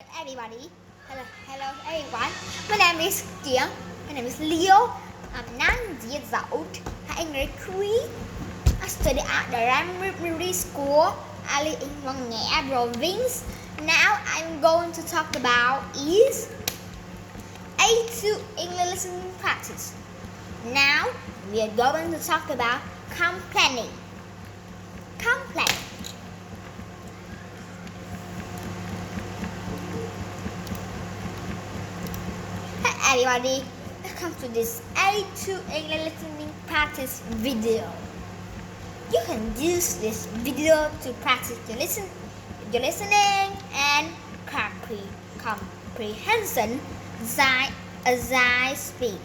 everybody. Hello everyone. My name is Kian. My name is Leo. I'm 9 years old. I'm grade 3. I study at the Primary School. I live in Mongea province. Now I'm going to talk about is A2 English listening practice. Now we are going to talk about complaining. Complain. Everybody, welcome to this A2 English listening practice video. You can use this video to practice your listening and comprehension as I speak.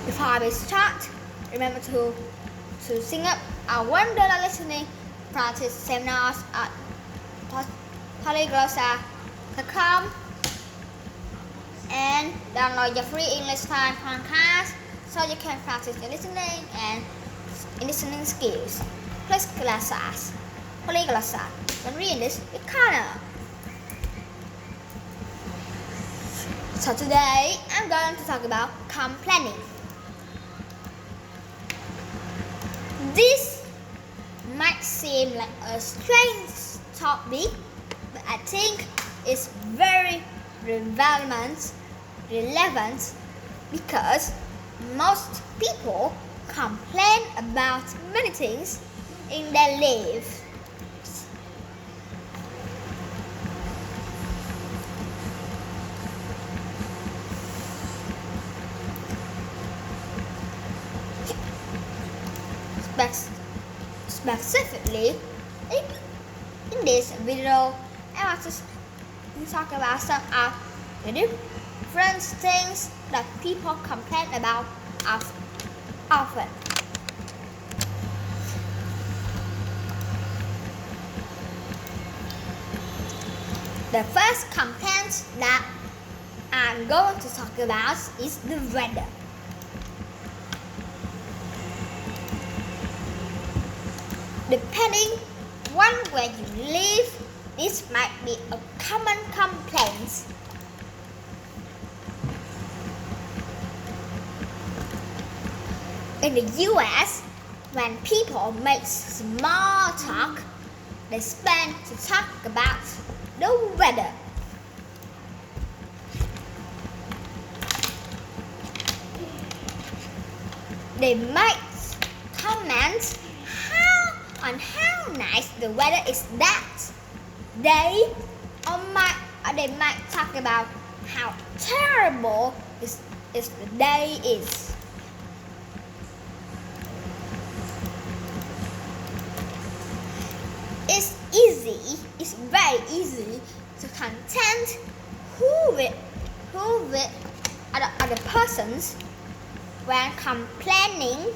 Before we start, remember to sign up our $1 listening practice seminars at polyglossa.com and download your free English time podcast so you can practice your listening and listening skills. Polyglossa. When reading this, it corner. So today I'm going to talk about complaining. This might seem like a strange topic, but I think it's very relevant because most people complain about many things in their lives. Specifically, in this video, I want to talk about some of the different things that people complain about often. The first complaint that I'm going to talk about is the weather. Depending on where you live, this might be a common complaint. In the US, when people make small talk, they spend to talk about the weather. They might comment on how nice the weather is that day, or they might talk about how terrible the day is. It's very easy to content who are the persons when complaining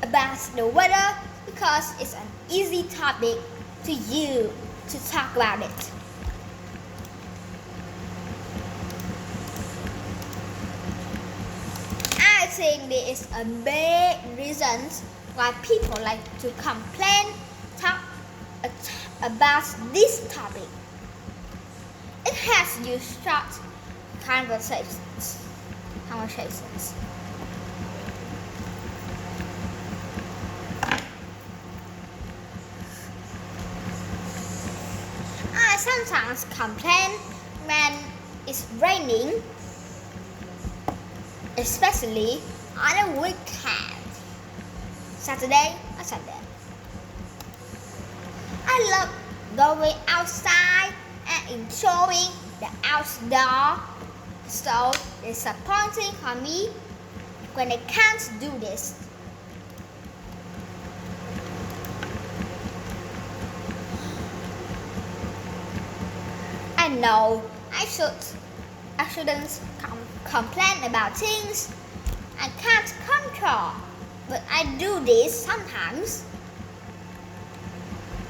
about the weather, because it's an easy topic to you to talk about it. I think there is a big reason why people like to talk about this topic. It helps you start conversations. I sometimes complain when it's raining, especially on a weekend, Saturday or Sunday. I love going outside and enjoying the outdoor, so it's disappointing for me when I can't do this. I know I shouldn't complain about things I can't control, but I do this sometimes.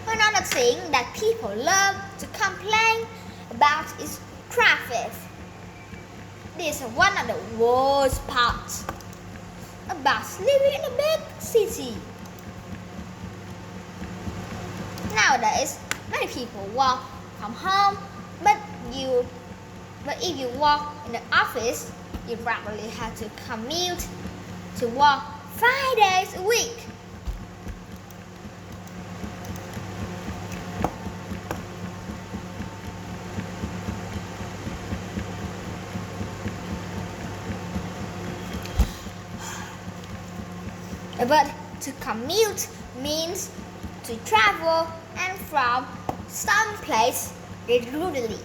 Another thing that people love to complain about is traffic. This is one of the worst parts about living in a big city. Nowadays, many people work from home, but if you work in the office, you probably have to commute to work 5 days a week. But to commute means to travel and from some place regularly.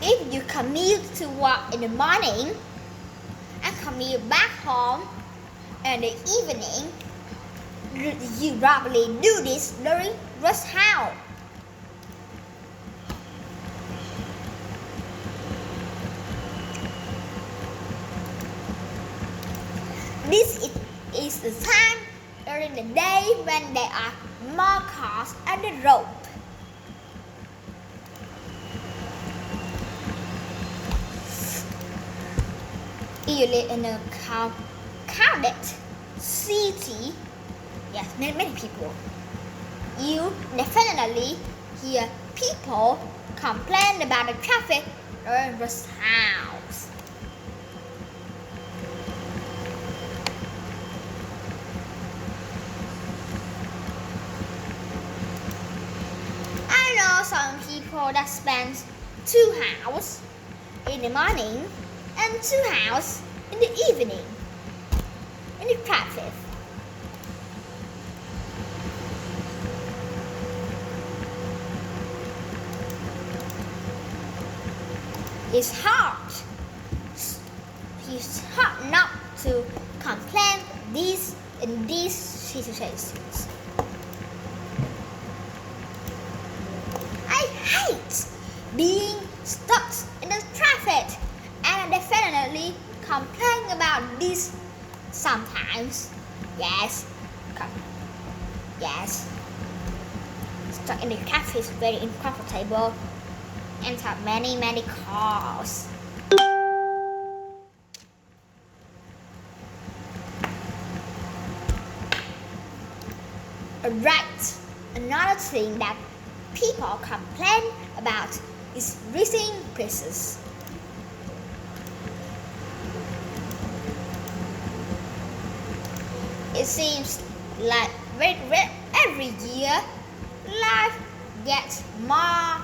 If you commute to work in the morning and commute back home in the evening, you probably do this during rush hour. This is the time during the day when there are more cars on the road. If you live in a crowded city, yes, many people, you definitely hear people complain about the traffic during rush hours. I know some people that spend 2 hours in the morning and 2 hours in the evening in the traffic. It's hard not to complain in these situations. I hate being stuck in the traffic, and I definitely complain about this sometimes. Yes. Stuck in the traffic is very uncomfortable and have many cars. Right. Another thing that people complain about is rising prices. It seems like every year life gets more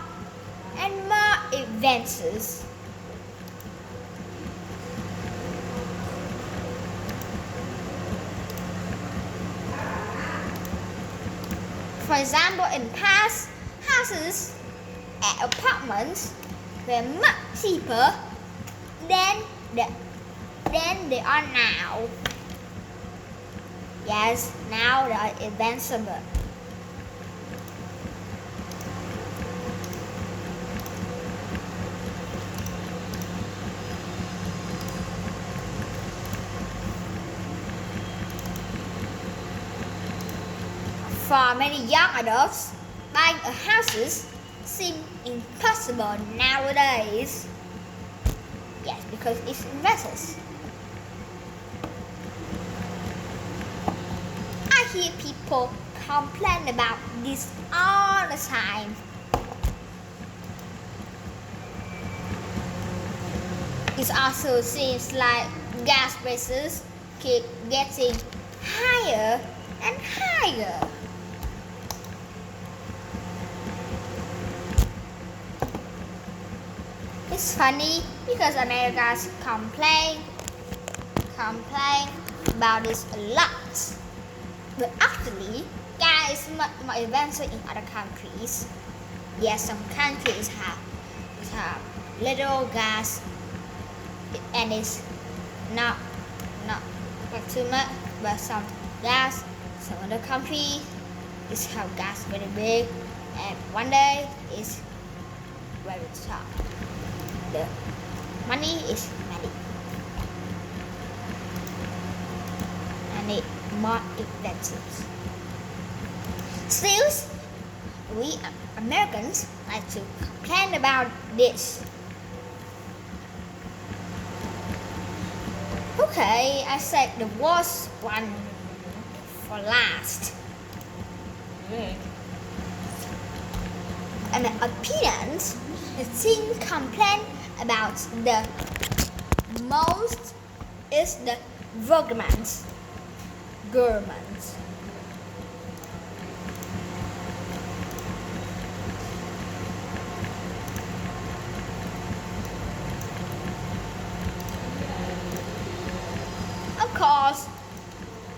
and more advances. For example, in the past, houses and apartments were much cheaper than they are now. Yes, now they are invincible. For many young adults, buying a house seems impossible nowadays. Yes, because it's investors. I hear people complain about this all the time. It also seems like gas prices keep getting higher and higher. It's funny because Americans complain about this a lot. But actually, gas is much more advanced in other countries. Yes, some countries have little gas, and it's not like too much. But some gas, some other countries is have gas very big, and one day is very tough. The money is money. And it more expensive. Still, we Americans like to complain about this. Okay, I said the worst one for last. And my opinions, the thing complain about the most is the government.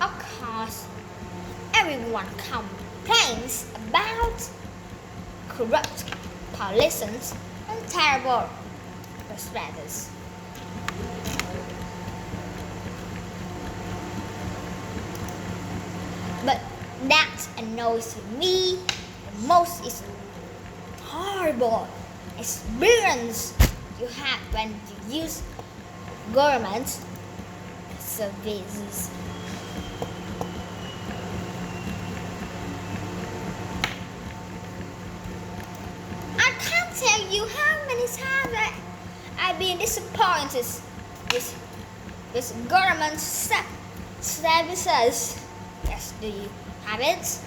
Of course, everyone complains about corrupt politicians and terrible perspectives. But that annoys me the most is horrible experience you have when you use government services. I can't tell you how many times I've been disappointed with government services. Yes, do you have it?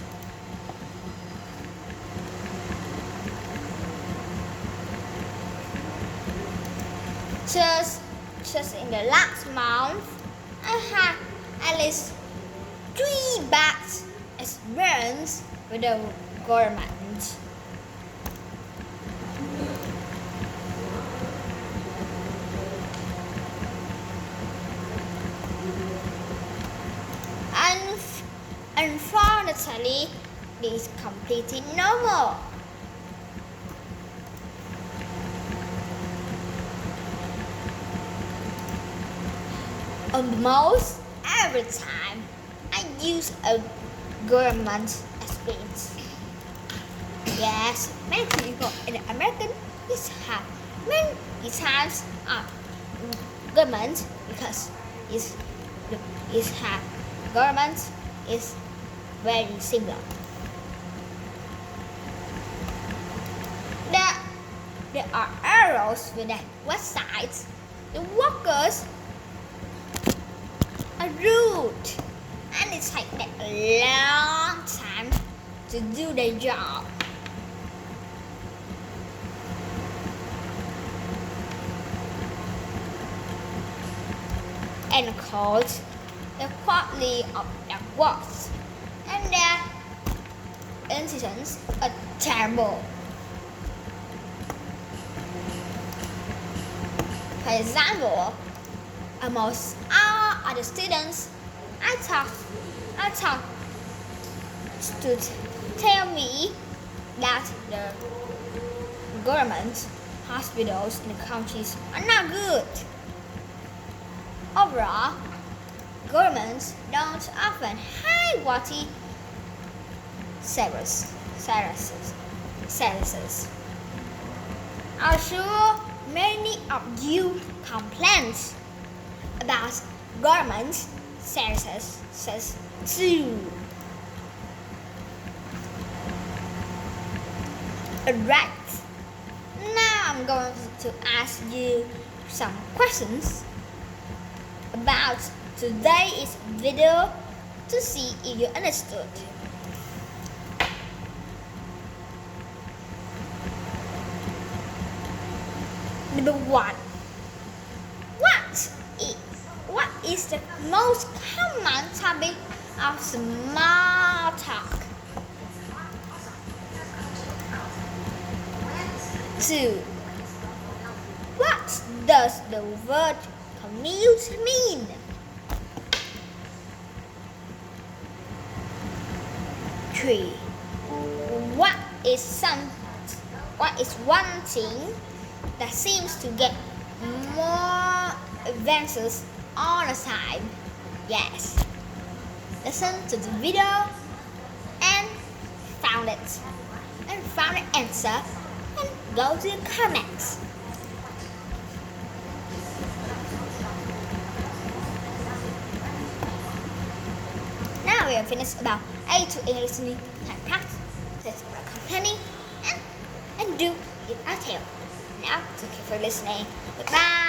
Just in the last month, I had at least 3 bad experiences with the government. Unfortunately, this is completely normal. Almost every time I use a government expense. Yes, many people in America have many times of government because government is very similar. There are errors with the websites. The workers are rude and it takes them a long time to do their job. And of course, the quality of their work and their incidents are terrible. For example, almost all of the students I talk to tell me that the government hospitals in the countries are not good. Overall, governments don't offer high quality services. I'm sure many of you complain about government services too. Alright, now I'm going to ask you some questions about today's video to see if you understood. Number 1. What is the most common topic of small talk? 2. What does the word commute mean? 3. What is one thing that seems to get more advances all the time? Yes. Listen to the video and found the answer and go to the comments. Now we have finished about A to A listening and practice complaining theo. Now, thank you for listening. Goodbye.